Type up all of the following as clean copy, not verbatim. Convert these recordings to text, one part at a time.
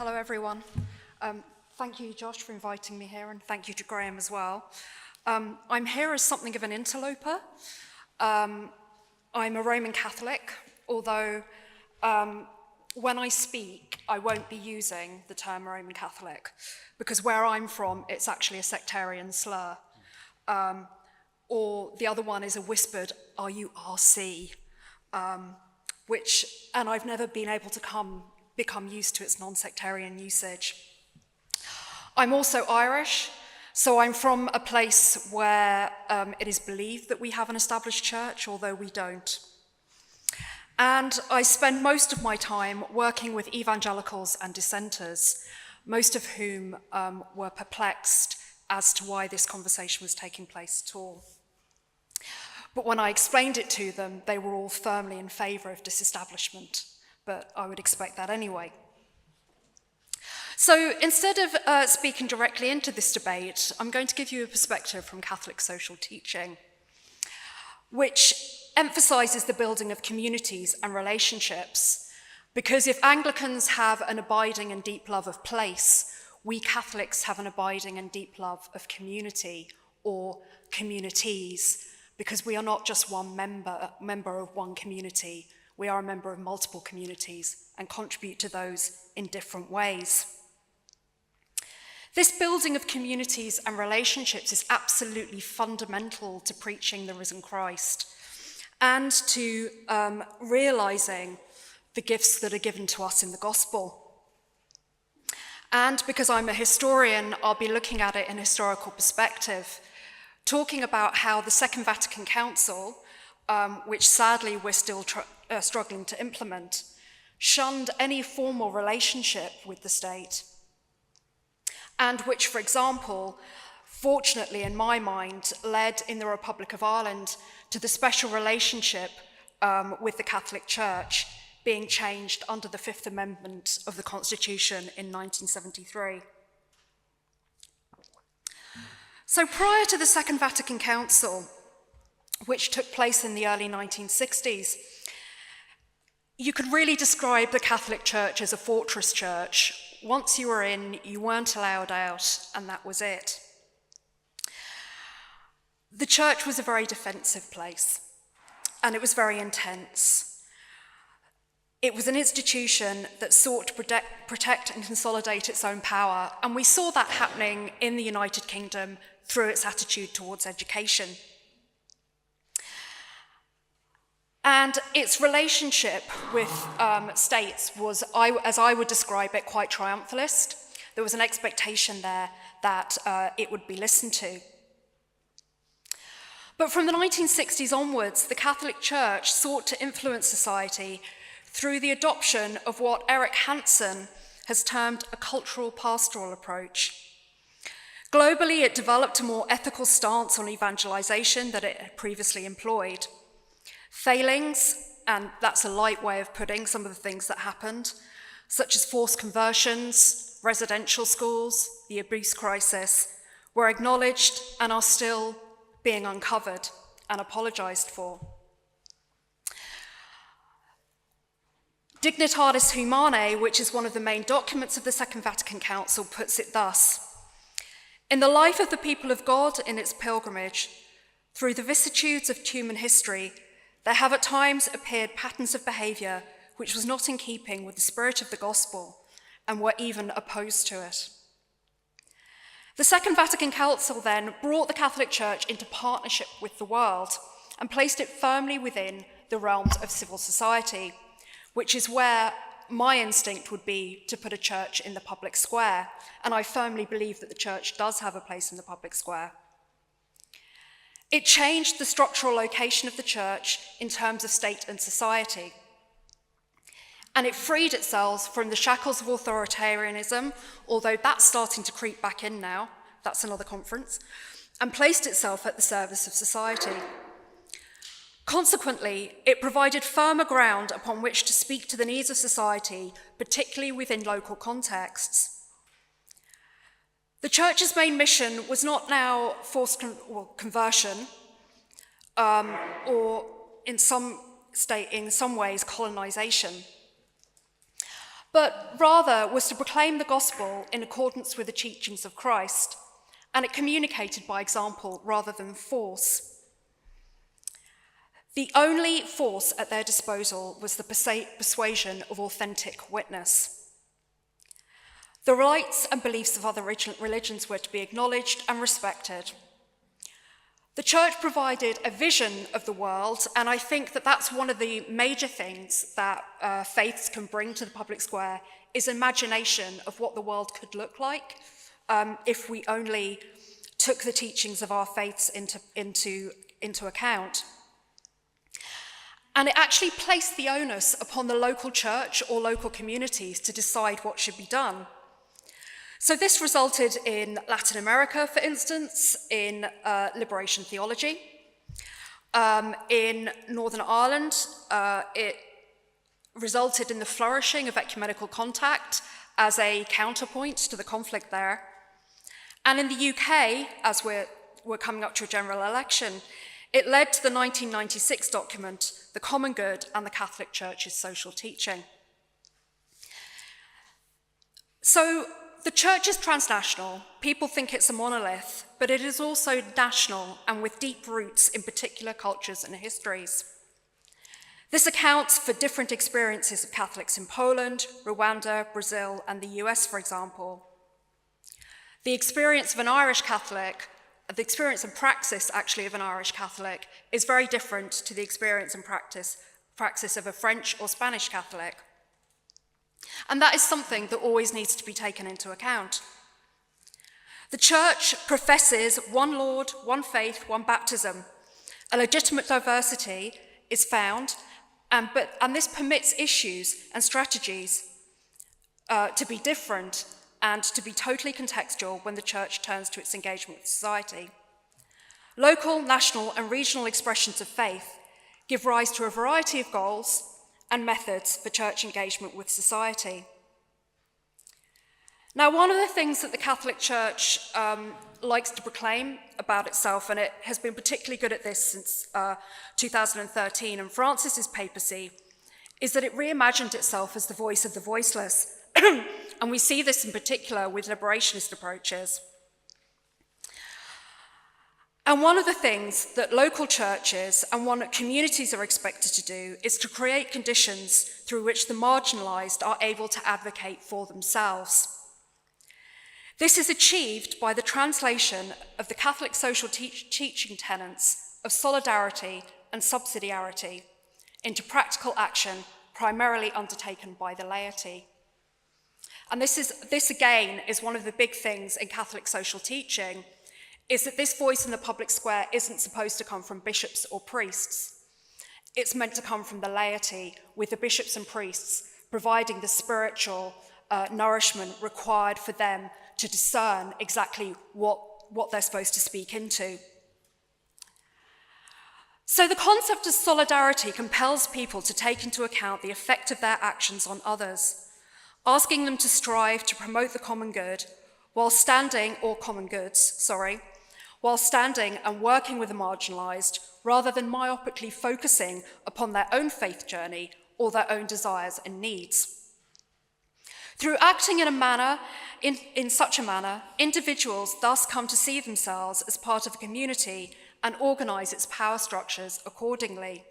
Hello, everyone. Thank you, Josh, for inviting me here, and thank you to Graham as well. I'm here as something of an interloper. I'm a Roman Catholic, although when I speak, I won't be using the term Roman Catholic, because where I'm from, it's actually a sectarian slur. Or the other one is a whispered RURC, and I've never been able to become used to its non-sectarian usage. I'm also Irish, so I'm from a place where it is believed that we have an established church, although we don't. And I spend most of my time working with evangelicals and dissenters, most of whom were perplexed as to why this conversation was taking place at all. But when I explained it to them, they were all firmly in favour of disestablishment, but I would expect that anyway. So instead of speaking directly into this debate, I'm going to give you a perspective from Catholic social teaching, which emphasises the building of communities and relationships, because if Anglicans have an abiding and deep love of place, we Catholics have an abiding and deep love of community or communities, because we are not just one member of one community, we are a member of multiple communities and contribute to those in different ways. This building of communities and relationships is absolutely fundamental to preaching the risen Christ and to realising the gifts that are given to us in the gospel. And because I'm a historian, I'll be looking at it in a historical perspective, talking about how the Second Vatican Council, which sadly we're still struggling to implement, shunned any formal relationship with the state, and which, for example, fortunately in my mind, led in the Republic of Ireland to the special relationship with the Catholic Church being changed under the Fifth Amendment of the Constitution in 1973. So prior to the Second Vatican Council, which took place in the early 1960s, you could really describe the Catholic Church as a fortress church. Once you were in, you weren't allowed out, and that was it. The church was a very defensive place, and it was very intense. It was an institution that sought to protect and consolidate its own power, and we saw that happening in the United Kingdom through its attitude towards education. And its relationship with states was, as I would describe it, quite triumphalist. There was an expectation there that it would be listened to. But from the 1960s onwards, the Catholic Church sought to influence society through the adoption of what Eric Hansen has termed a cultural pastoral approach. Globally, it developed a more ethical stance on evangelization that it had previously employed. Failings, and that's a light way of putting some of the things that happened, such as forced conversions, residential schools, the abuse crisis, were acknowledged and are still being uncovered and apologized for. Dignitatis Humanae, which is one of the main documents of the Second Vatican Council, puts it thus: in the life of the people of God in its pilgrimage, through the vicissitudes of human history, there have at times appeared patterns of behaviour which was not in keeping with the spirit of the gospel and were even opposed to it. The Second Vatican Council then brought the Catholic Church into partnership with the world and placed it firmly within the realms of civil society, which is where my instinct would be to put a church in the public square, and I firmly believe that the church does have a place in the public square. It changed the structural location of the church in terms of state and society, and it freed itself from the shackles of authoritarianism, although that's starting to creep back in now, that's another conference, and placed itself at the service of society. Consequently, it provided firmer ground upon which to speak to the needs of society, particularly within local contexts. The church's main mission was not now forced conversion, or in some ways colonization, but rather was to proclaim the gospel in accordance with the teachings of Christ, and it communicated by example rather than force. The only force at their disposal was the persuasion of authentic witness. The rights and beliefs of other religions were to be acknowledged and respected. The church provided a vision of the world, and I think that that's one of the major things that faiths can bring to the public square, is imagination of what the world could look like if we only took the teachings of our faiths into account. And it actually placed the onus upon the local church or local communities to decide what should be done. So this resulted in Latin America, for instance, in liberation theology. In Northern Ireland, it resulted in the flourishing of ecumenical contact as a counterpoint to the conflict there. And in the UK, as we're coming up to a general election, it led to the 1996 document, The Common Good and the Catholic Church's Social Teaching. So the church is transnational. People think it's a monolith, but it is also national and with deep roots in particular cultures and histories. This accounts for different experiences of Catholics in Poland, Rwanda, Brazil, and the US, for example. The experience of an Irish Catholic, the experience and praxis, actually, of an Irish Catholic is very different to the experience and praxis of a French or Spanish Catholic. And that is something that always needs to be taken into account. The church professes one Lord, one faith, one baptism. A legitimate diversity is found, and this permits issues and strategies to be different and to be totally contextual when the church turns to its engagement with society. Local, national, and regional expressions of faith give rise to a variety of goals and methods for church engagement with society. Now, one of the things that the Catholic Church likes to proclaim about itself, and it has been particularly good at this since 2013 and Francis's papacy, is that it reimagined itself as the voice of the voiceless. And we see this in particular with liberationist approaches. And one of the things that local churches and one that communities are expected to do is to create conditions through which the marginalized are able to advocate for themselves. This is achieved by the translation of the Catholic social teaching tenets of solidarity and subsidiarity into practical action primarily undertaken by the laity. And this again is one of the big things in Catholic social teaching, is that this voice in the public square isn't supposed to come from bishops or priests. It's meant to come from the laity, with the bishops and priests providing the spiritual nourishment required for them to discern exactly what they're supposed to speak into. So the concept of solidarity compels people to take into account the effect of their actions on others, asking them to strive to promote the common good while standing and working with the marginalized, rather than myopically focusing upon their own faith journey or their own desires and needs. Through acting in such a manner, individuals thus come to see themselves as part of a community and organize its power structures accordingly.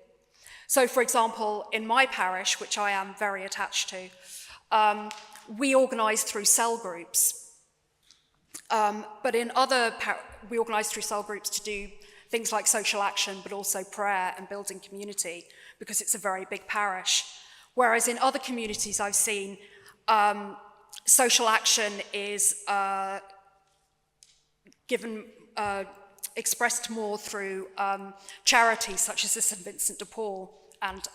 So, for example, in my parish, which I am very attached to, we organise through cell groups. But in other, we organise through cell groups to do things like social action, but also prayer and building community, because it's a very big parish. Whereas in other communities I've seen, social action is expressed more through charities such as the St. Vincent de Paul and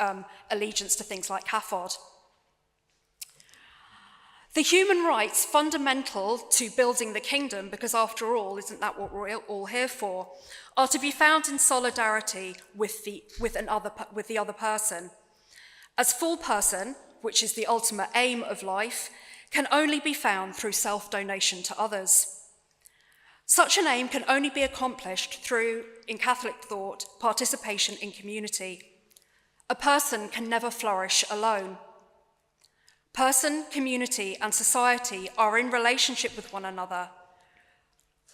allegiance to things like CAFOD. The human rights fundamental to building the kingdom, because after all, isn't that what we're all here for, are to be found in solidarity with the other person. As full person, which is the ultimate aim of life, can only be found through self-donation to others. Such an aim can only be accomplished through, in Catholic thought, participation in community. A person can never flourish alone. Person, community, and society are in relationship with one another.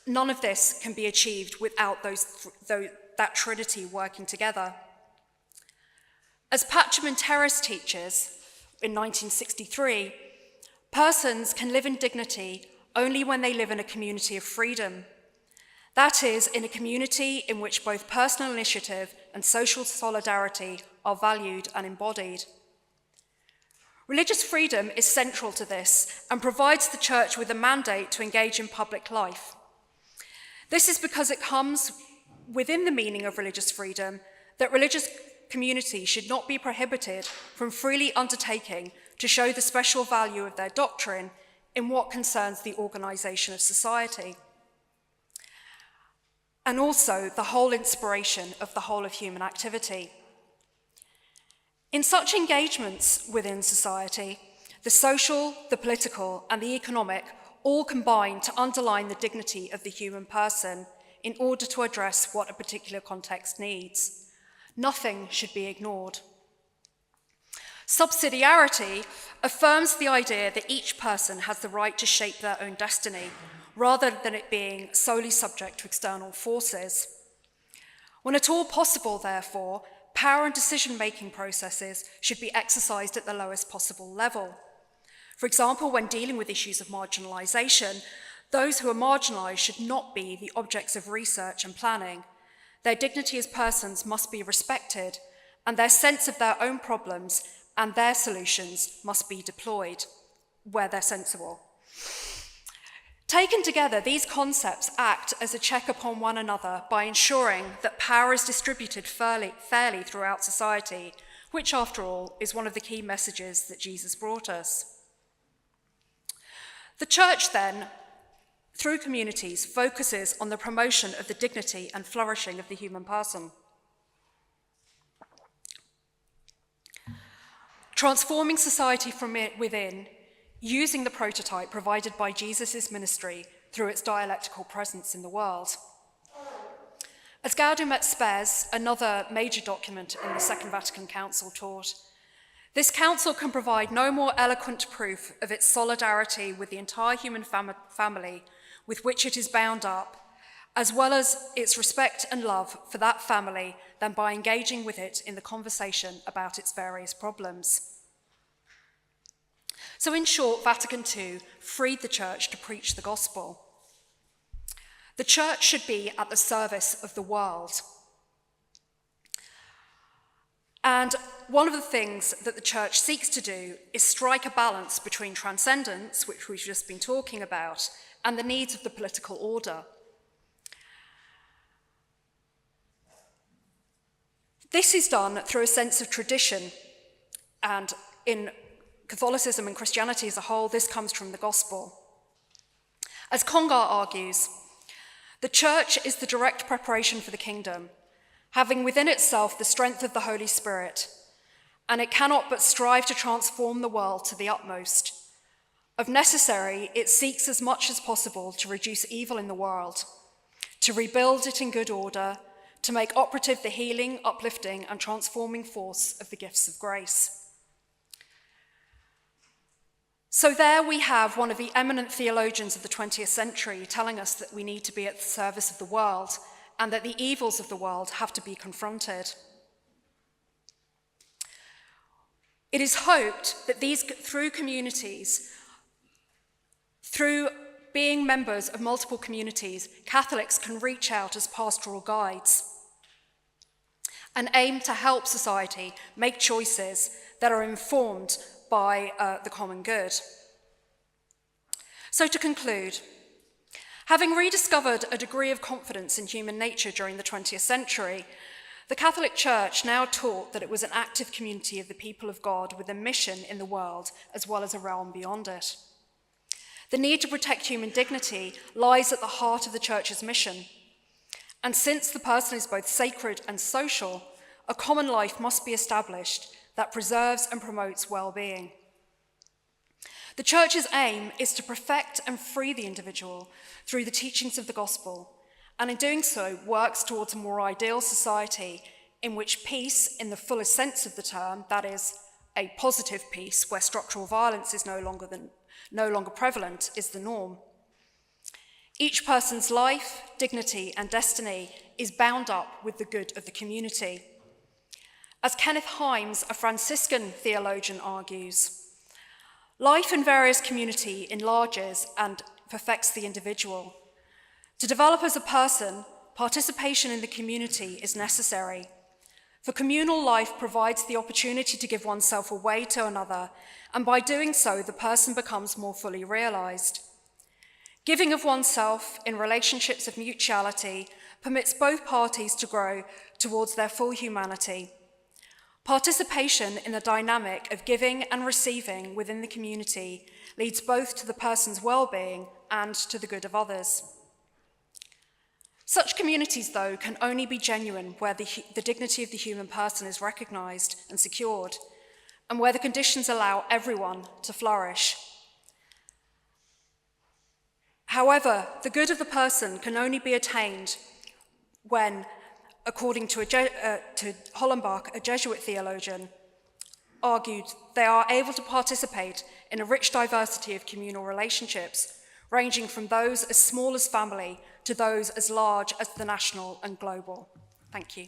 None of this can be achieved without that trinity working together. As Patcham and Terrace teaches in 1963, persons can live in dignity only when they live in a community of freedom. That is, in a community in which both personal initiative and social solidarity are valued and embodied. Religious freedom is central to this and provides the church with a mandate to engage in public life. This is because it comes within the meaning of religious freedom that religious community should not be prohibited from freely undertaking to show the special value of their doctrine in what concerns the organisation of society, and also the whole inspiration of the whole of human activity. In such engagements within society, the social, the political, and the economic all combine to underline the dignity of the human person in order to address what a particular context needs. Nothing should be ignored. Subsidiarity affirms the idea that each person has the right to shape their own destiny, rather than it being solely subject to external forces. When at all possible, therefore, power and decision-making processes should be exercised at the lowest possible level. For example, when dealing with issues of marginalisation, those who are marginalised should not be the objects of research and planning. Their dignity as persons must be respected, and their sense of their own problems and their solutions must be deployed where they're sensible. Taken together, these concepts act as a check upon one another by ensuring that power is distributed fairly throughout society, which, after all, is one of the key messages that Jesus brought us. The church, then, through communities, focuses on the promotion of the dignity and flourishing of the human person. Transforming society from within, using the prototype provided by Jesus' ministry through its dialectical presence in the world. As Gaudium et Spes, another major document in the Second Vatican Council, taught, this council can provide no more eloquent proof of its solidarity with the entire human family with which it is bound up, as well as its respect and love for that family, than by engaging with it in the conversation about its various problems. So in short, Vatican II freed the church to preach the gospel. The church should be at the service of the world. And one of the things that the church seeks to do is strike a balance between transcendence, which we've just been talking about, and the needs of the political order. This is done through a sense of tradition, and in Catholicism and Christianity as a whole, this comes from the gospel. As Congar argues, the church is the direct preparation for the kingdom, having within itself the strength of the Holy Spirit, and it cannot but strive to transform the world to the utmost. Of necessary, it seeks as much as possible to reduce evil in the world, to rebuild it in good order, to make operative the healing, uplifting, and transforming force of the gifts of grace. So there we have one of the eminent theologians of the 20th century telling us that we need to be at the service of the world and that the evils of the world have to be confronted. It is hoped that through communities, through being members of multiple communities, Catholics can reach out as pastoral guides and aim to help society make choices that are informed by the common good. So to conclude, having rediscovered a degree of confidence in human nature during the 20th century, the Catholic Church now taught that it was an active community of the people of God with a mission in the world as well as a realm beyond it. The need to protect human dignity lies at the heart of the Church's mission. And since the person is both sacred and social, a common life must be established that preserves and promotes well-being. The Church's aim is to perfect and free the individual through the teachings of the gospel, and in doing so works towards a more ideal society in which peace, in the fullest sense of the term, that is, a positive peace where structural violence is no longer prevalent is the norm. Each person's life, dignity, and destiny is bound up with the good of the community. As Kenneth Himes, a Franciscan theologian, argues, life in various community enlarges and perfects the individual. To develop as a person, participation in the community is necessary, for communal life provides the opportunity to give oneself away to another, and by doing so, the person becomes more fully realized. Giving of oneself in relationships of mutuality permits both parties to grow towards their full humanity. Participation in the dynamic of giving and receiving within the community leads both to the person's well-being and to the good of others. Such communities, though, can only be genuine where the dignity of the human person is recognized and secured, and where the conditions allow everyone to flourish. However, the good of the person can only be attained when, according to Hollenbach, a Jesuit theologian, argued they are able to participate in a rich diversity of communal relationships, ranging from those as small as family to those as large as the national and global. Thank you.